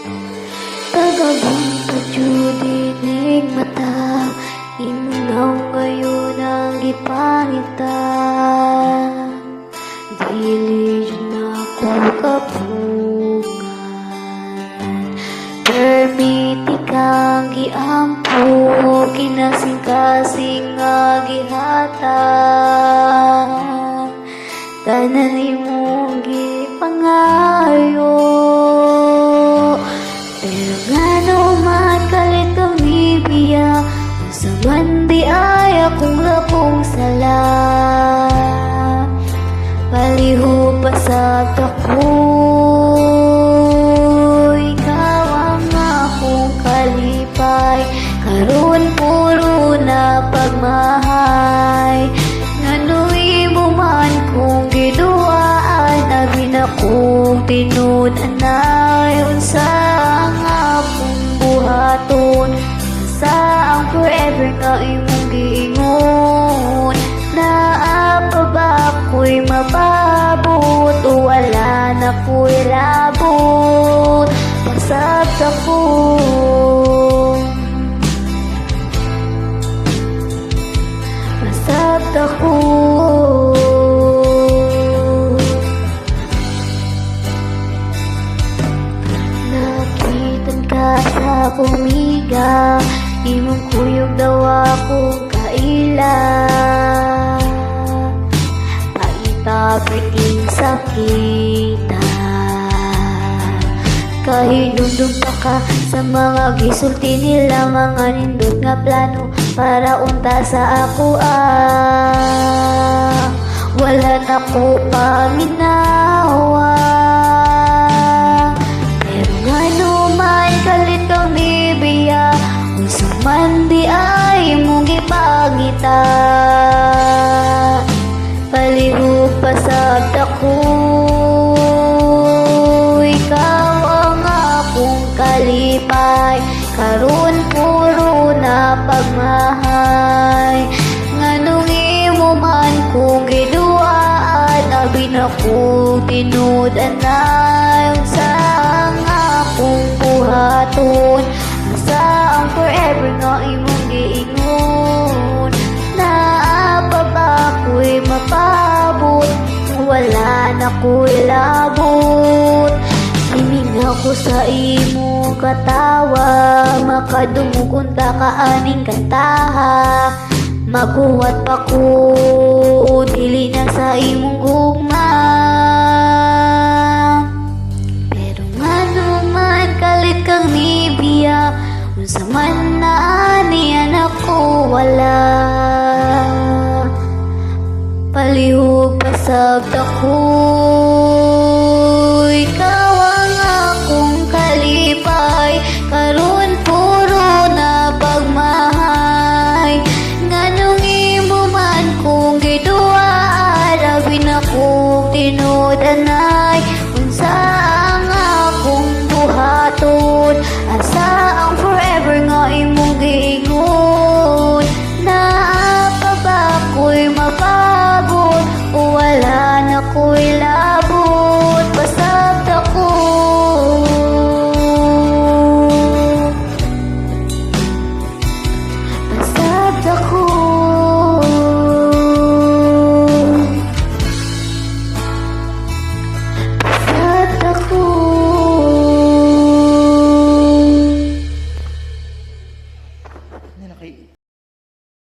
Tagabing pagjudinig mata, imunaw ngayon ang ipangita. Dili na ako kapungan, permiti kang giampo, kinasing-kasing nga gihata. Tanan imong gipangayo, pero ngano man kalit kang nibiya, sa man di ay akong lapong sala. Paliho pa sa takoy, ikaw ang akong kalipay, karon puro na pagmahay. Ngano'y mo man kung giduaan, abi na kong tinud-anay. Unsa ang akong buhaton, sa ang forever nga imong giingon. Naa pa ba ako'y mababot, o wala na ko'y labot? Pasabot ako, pasabot ako. Nakitan ka sa kumiga, imong kuyog daw akong kaila. Paita-piting sakita, kahilundog pa ka sa mga gisulti nila, mga nindot nga plano para unta sa ako. Wala na ko paminawa, pero ngano man kalit kang nibiya, unsa man di ay mong gipangita. Palihog pa sa dako, ikaw ang akong kalipay, karon puro na pagmahay. Nganong imo man kung giduaan, abi na kong tinud-anay. Unsa ang akong buhaton, unsa ang forever nga imong giingon. Naa pa ba ako'y mapabot, wala na ko'y labot? Himing ako sa imo katawa, makadumukon ta kaaning kantaha. Maguwat pa ko, dili na sa imong gugma. Pero ngano man kalit kang nibiya, unsa man na aniyan ako wala. Palihog pa sa dako,